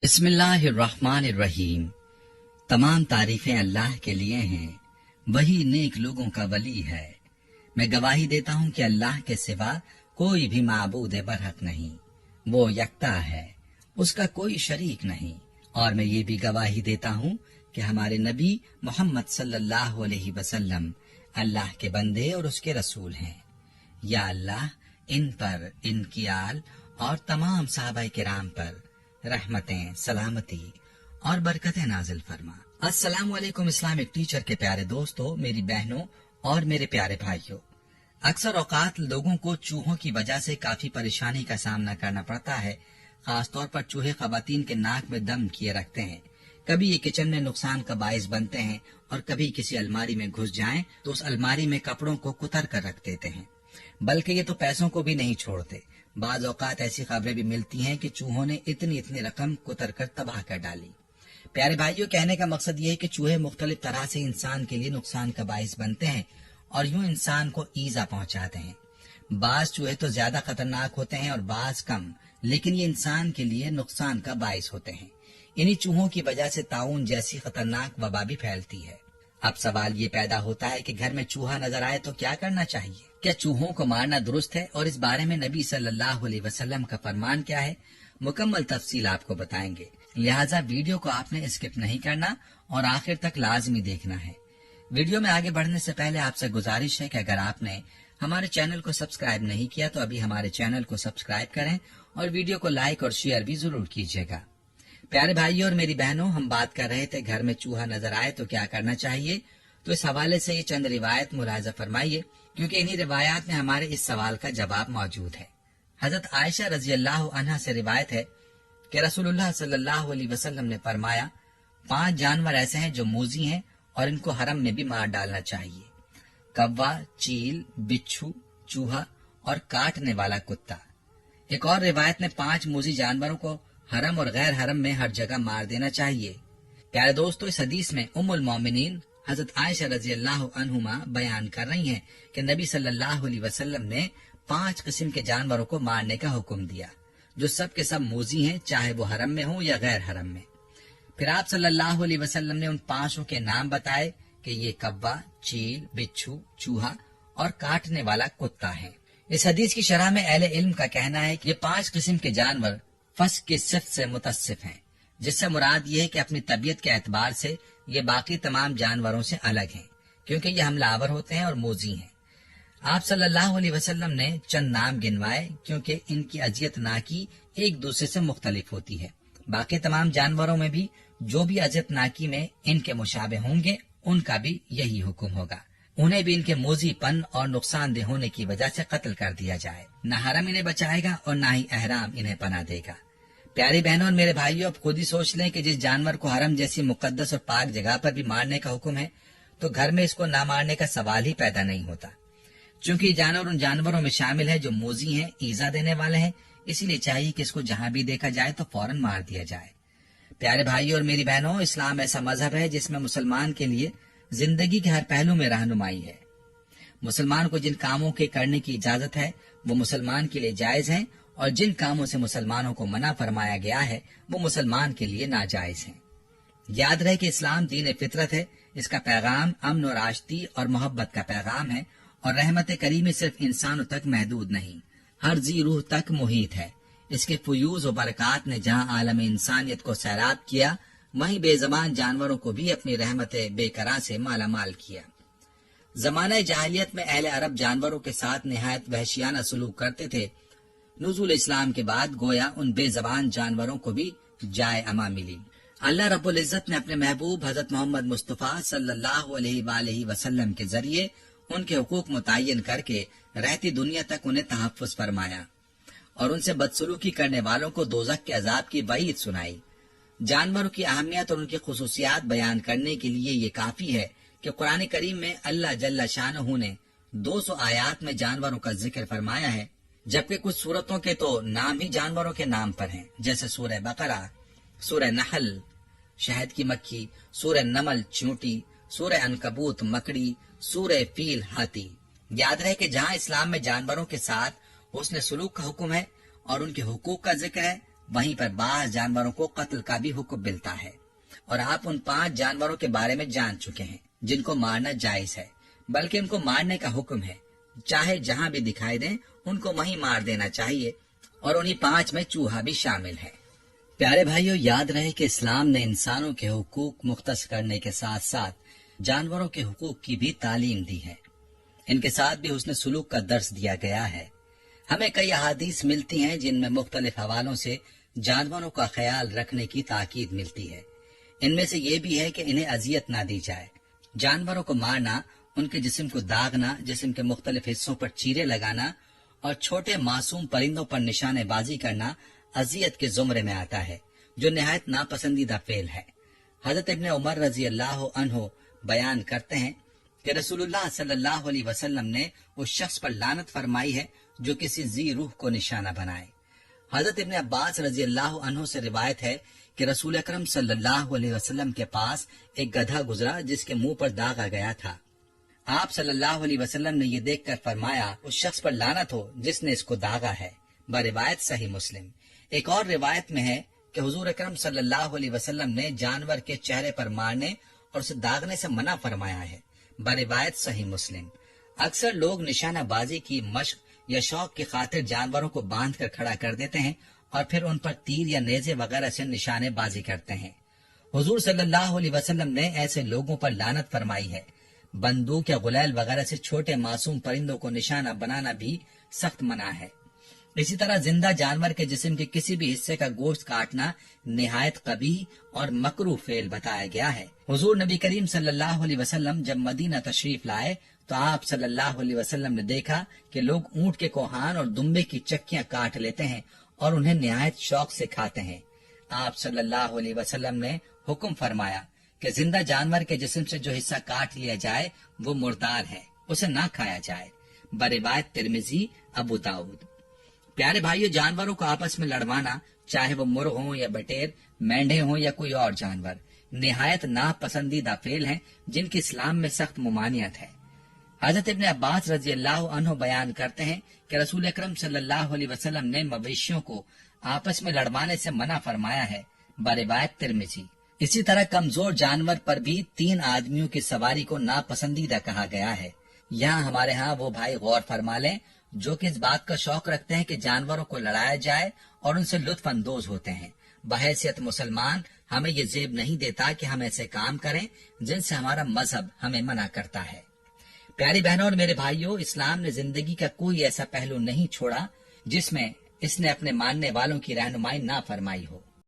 बिस्मिल्लाहिर्रहमानिर्रहीम। तमाम तारीफें अल्लाह के लिए हैं, वही नेक लोगों का वली है। मैं गवाही देता हूँ कि अल्लाह के सिवा कोई भी माबूद बरहक नहीं, वो यकता है, उसका कोई शरीक नहीं। और मैं ये भी गवाही देता हूँ कि हमारे नबी मोहम्मद सल्लल्लाहु अलैहि वसल्लम अल्लाह के बंदे और उसके रसूल हैं। या अल्लाह इन पर, इनकी आल और तमाम सहाबा किराम पर रहमतें, सलामती और बरकतें नाजिल फरमा। अस्सलाम वालेकुम इस्लामिक टीचर के प्यारे दोस्तों, मेरी बहनों और मेरे प्यारे भाइयों। अक्सर औकात लोगों को चूहों की वजह से काफी परेशानी का सामना करना पड़ता है। खासतौर पर चूहे खवातीन के नाक में दम किए रखते हैं। कभी ये किचन में नुकसान का बाइस बनते हैं और कभी किसी अलमारी में घुस जाएं तो उस अलमारी में कपड़ों को कुतर कर रख देते हैं। बल्कि ये तो पैसों को भी नहीं छोड़ते। बाज औकात ऐसी खबरें भी मिलती हैं कि चूहों ने इतनी रकम कुतर कर तबाह कर डाली। प्यारे भाइयों, कहने का मकसद ये है कि चूहे मुख्तलिफ तरह से इंसान के लिए नुकसान का बाइस बनते हैं और यूं इंसान को ईजा पहुंचाते हैं। बाज चूहे तो ज्यादा खतरनाक होते हैं और बाज कम, लेकिन ये इंसान के लिए नुकसान का बाइस होते हैं। इन्हीं चूहों की वजह से ताउन जैसी खतरनाक वबा भी फैलती है। अब सवाल ये पैदा होता है कि घर में चूहा नजर आए तो क्या करना चाहिए? क्या चूहों को मारना दुरुस्त है और इस बारे में नबी सल्लल्लाहु अलैहि वसल्लम का फरमान क्या है? मुकम्मल तफसील आपको बताएंगे, लिहाजा वीडियो को आपने स्किप नहीं करना और आखिर तक लाजमी देखना है। वीडियो में आगे बढ़ने से पहले आपसे गुजारिश है कि अगर आपने हमारे चैनल को सब्सक्राइब नहीं किया तो अभी हमारे चैनल को सब्सक्राइब करें और वीडियो को लाइक और शेयर भी जरूर कीजिएगा। प्यारे भाइयों और मेरी बहनों, हम बात कर रहे थे घर में चूहा नजर आए तो क्या करना चाहिए। तो इस हवाले से ये चंद रिवायत मुलाजा फरमाइए, क्योंकि इन्हीं रिवायात में हमारे इस सवाल का जवाब मौजूद है। हजरत आयशा रजी अल्लाह अन्हा से रिवायत है कि रसूलुल्लाह सल्लल्लाहु अलैहि वसल्लम ने फरमाया, 5 जानवर ऐसे हैं जो मोजी हैं और इनको हरम में भी मार डालना चाहिए। कौवा, चील, बिच्छू, चूहा और काटने वाला कुत्ता। एक और रिवायत में 5 मोजी जानवरों को हरम और गैर हरम में हर जगह मार देना चाहिए। प्यारे दोस्तों, इस हदीस में उम्मुल मोमिनीन हजरत आयशा रजी अल्लाह अन्हुमा बयान कर रही हैं कि नबी सल्लल्लाहु अलैहि वसल्लम ने 5 किस्म के जानवरों को मारने का हुक्म दिया, जो सब के सब मोजी हैं, चाहे वो हरम में हो या गैर हरम में। फिर आप सल्लल्लाहु अलैहि वसल्लम ने उन 5 के नाम बताए कि ये कौवा, चील, बिच्छू, चूहा और काटने वाला कुत्ता है। इस हदीस की शरह में अहले इल्म का कहना है कि ये 5 किस्म के जानवर फस की सिफ्त से मुतस्सिफ हैं, जिससे मुराद ये है कि अपनी तबीयत के एतबार से ये बाकी तमाम जानवरों से अलग हैं, क्योंकि ये हमलावर होते हैं और मोजी हैं। आप सल्लल्लाहु अलैहि वसल्लम ने चंद नाम गिनवाए, क्योंकि इनकी अजियत नाकी एक दूसरे से मुख्तलिफ होती है। बाकी तमाम जानवरों में भी जो भी अजियत नाकी में इनके मुशाबे होंगे, उनका भी यही हुक्म होगा। उन्हें भी इनके मोजीपन और नुकसानदेह होने की वजह से कत्ल कर दिया जाए। न हरम इन्हें बचाएगा और न ही अहराम इन्हें पनाह देगा। प्यारी बहनों और मेरे भाइयों, अब खुद ही सोच लें कि जिस जानवर को हरम जैसी मुकद्दस और पाक जगह पर भी मारने का हुक्म है, तो घर में इसको न मारने का सवाल ही पैदा नहीं होता। चूंकि ये जानवर उन जानवरों में शामिल है जो मोजी हैं, ईजा देने वाले हैं, इसीलिए चाहिए कि इसको जहाँ भी देखा जाए तो फौरन मार दिया जाए। प्यारे भाइयों और मेरी बहनों, इस्लाम ऐसा मजहब है जिसमें मुसलमान के लिए जिंदगी के हर पहलू में रहनुमाई है। मुसलमान को जिन कामों के करने की इजाजत है वो मुसलमान के लिए जायज हैं, और जिन कामों से मुसलमानों को मना फरमाया गया है वो मुसलमान के लिए नाजायज हैं। याद रहे कि इस्लाम दीन फितरत है। इसका पैगाम अमन और आश्ती और मोहब्बत का पैगाम है, और रहमत करीमी सिर्फ इंसानों तक महदूद नहीं, हर जी रूह तक मुहित है। इसके फयूज और बरक़ात ने जहाँ आलम इंसानियत को सैराब किया, वहीं बेज़बान जानवरों को भी अपनी रहमत बेकरार से माला माल किया। जमाने जाहिलियत में अहले अरब जानवरों के साथ निहायत वहशियाना सलूक करते थे। नुज़ूल इस्लाम के बाद गोया उन बेज़बान जानवरों को भी जाए अमा मिली। अल्लाह रब्बुल इज़्ज़त ने अपने महबूब हज़रत मोहम्मद मुस्तफ़ा सल्लल्लाहु अलैहि वसल्लम के जरिए उनके हुकूक मुतय्यन करके रहती दुनिया तक उन्हें तहफ़्फ़ुज़ फरमाया और उनसे बदसलूकी करने वालों को दोज़ख के अज़ाब की वईद सुनाई। जानवरों की अहमियत और उनकी खुसूसियात बयान करने के लिए ये काफी है कि कुरान करीम में अल्लाह जल्ला शानहू ने 200 आयात में जानवरों का जिक्र फरमाया है, जबकि कुछ सूरतों के तो नाम ही जानवरों के नाम पर हैं, जैसे सूरह बकरा, सूरह नहल शहद की मक्खी, सूरह नमल चींटी, सूरह अनकबूत मकड़ी, सूरह फील हाथी। याद रहे कि जहाँ इस्लाम में जानवरों के साथ हुस्न सलूक का हुक्म है और उनके हुकूक का जिक्र है, वहीं पर बाज जानवरों को कत्ल का भी हुक्म मिलता है। और आप उन 5 जानवरों के बारे में जान चुके हैं जिनको मारना जायज है, बल्कि उनको मारने का हुक्म है। चाहे जहां भी दिखाई दें उनको वहीं मार देना चाहिए, और उन्हीं 5 में चूहा भी शामिल है। प्यारे भाइयों, याद रहे कि इस्लाम ने इंसानों के हुकूक मुख्तस करने के साथ साथ जानवरों के हुकूक की भी तालीम दी है। इनके साथ भी हुस्न सुलूक का दर्स दिया गया है। हमें कई अहादीस मिलती हैं जिनमें मुख्तलिफ हवालों से जानवरों का ख्याल रखने की ताकीद मिलती है। इनमें से ये भी है कि इन्हें अजियत ना दी जाए। जानवरों को मारना, उनके जिस्म को दागना, जिस्म के मुख्तलिफ हिस्सों पर चीरे लगाना और छोटे मासूम परिंदों पर निशानेबाजी करना अजियत के जुमरे में आता है, जो निहायत नापसंदीदा फेल है। हजरत इब्ने उमर रजी अल्लाह अन्हो बयान करते हैं कि रसूलुल्लाह सल्लल्लाहु अलैहि वसल्लम ने उस शख्स पर लानत फरमाई है जो किसी जी रूह को निशाना बनाए। हजरत इब्ने अब्बास रजी अल्लाह अन्हो से रिवायत है कि रसूल अकरम सल्लल्लाहु अलैहि वसल्लम के पास एक गधा गुजरा जिसके मुंह पर दागा गया था। आप सल्लल्लाहु अलैहि वसल्लम ने ये देखकर फरमाया, उस शख्स पर लानत हो जिसने इसको दागा है। बरिवायत सही मुस्लिम। एक और रिवायत में है कि हुजूर अकरम सल्लल्लाहु अलैहि वसल्लम ने जानवर के चेहरे पर मारने और उसे दागने से मना फरमाया है। बरिवायत सही मुस्लिम। अक्सर लोग निशानाबाजी की मश्क या शौक की खातिर जानवरों को बांध कर खड़ा कर देते हैं और फिर उन पर तीर या नेजे वगैरह से निशानेबाजी करते हैं। हुजूर सल्लल्लाहु अलैहि वसल्लम ने ऐसे लोगों पर लानत फरमाई है। बंदूक या गुलैल वगैरह से छोटे मासूम परिंदों को निशाना बनाना भी सख्त मना है। इसी तरह जिंदा जानवर के जिस्म के किसी भी हिस्से का गोश्त काटना निहायत कबीह और मकरूह फेल बताया गया है। हुजूर नबी करीम सल्लल्लाहु अलैहि वसल्लम जब मदीना तशरीफ लाए तो आप सल्लल्लाहु अलैहि वसल्लम ने देखा कि लोग ऊंट के कोहान और दुम्बे की चक्कियां काट लेते हैं और उन्हें निहायत शौक से खाते हैं। आप सल्लल्लाहु अलैहि वसल्लम ने हुक्म फरमाया कि जिंदा जानवर के जिस्म से जो हिस्सा काट लिया जाए वो मुर्दार है, उसे ना खाया जाए। बरिवायत तिरमिजी, अबू दाऊद। प्यारे भाइयों, जानवरों को आपस में लड़वाना, चाहे वो मुर्ग हो या बटेर, मेंढे हो या कोई और जानवर, निहायत नापसंदीदा फेल हैं जिनकी इस्लाम में सख्त मुमानियत है। हजरत इब्ने अब्बास रजी अल्लाह अन्हु बयान करते हैं कि रसूल अकरम सल्लल्लाहु अलैहि वसल्लम ने मवेशियों को आपस में लड़वाने से मना फरमाया है। बरिवायत तिरमिजी। इसी तरह कमजोर जानवर पर भी 3 आदमियों की सवारी को नापसंदीदा कहा गया है। यहाँ हमारे यहाँ वो भाई गौर फरमा लें जो कि इस बात का शौक रखते हैं कि जानवरों को लड़ाया जाए और उनसे लुत्फ अंदोज होते हैं। बहैसियत मुसलमान हमें ये जेब नहीं देता कि हम ऐसे काम करें जिनसे हमारा मजहब हमें मना करता है। प्यारी बहनों और मेरे भाइयों, इस्लाम ने जिंदगी का कोई ऐसा पहलू नहीं छोड़ा जिसमें इसने अपने मानने वालों की रहनुमाई ना फरमाई हो।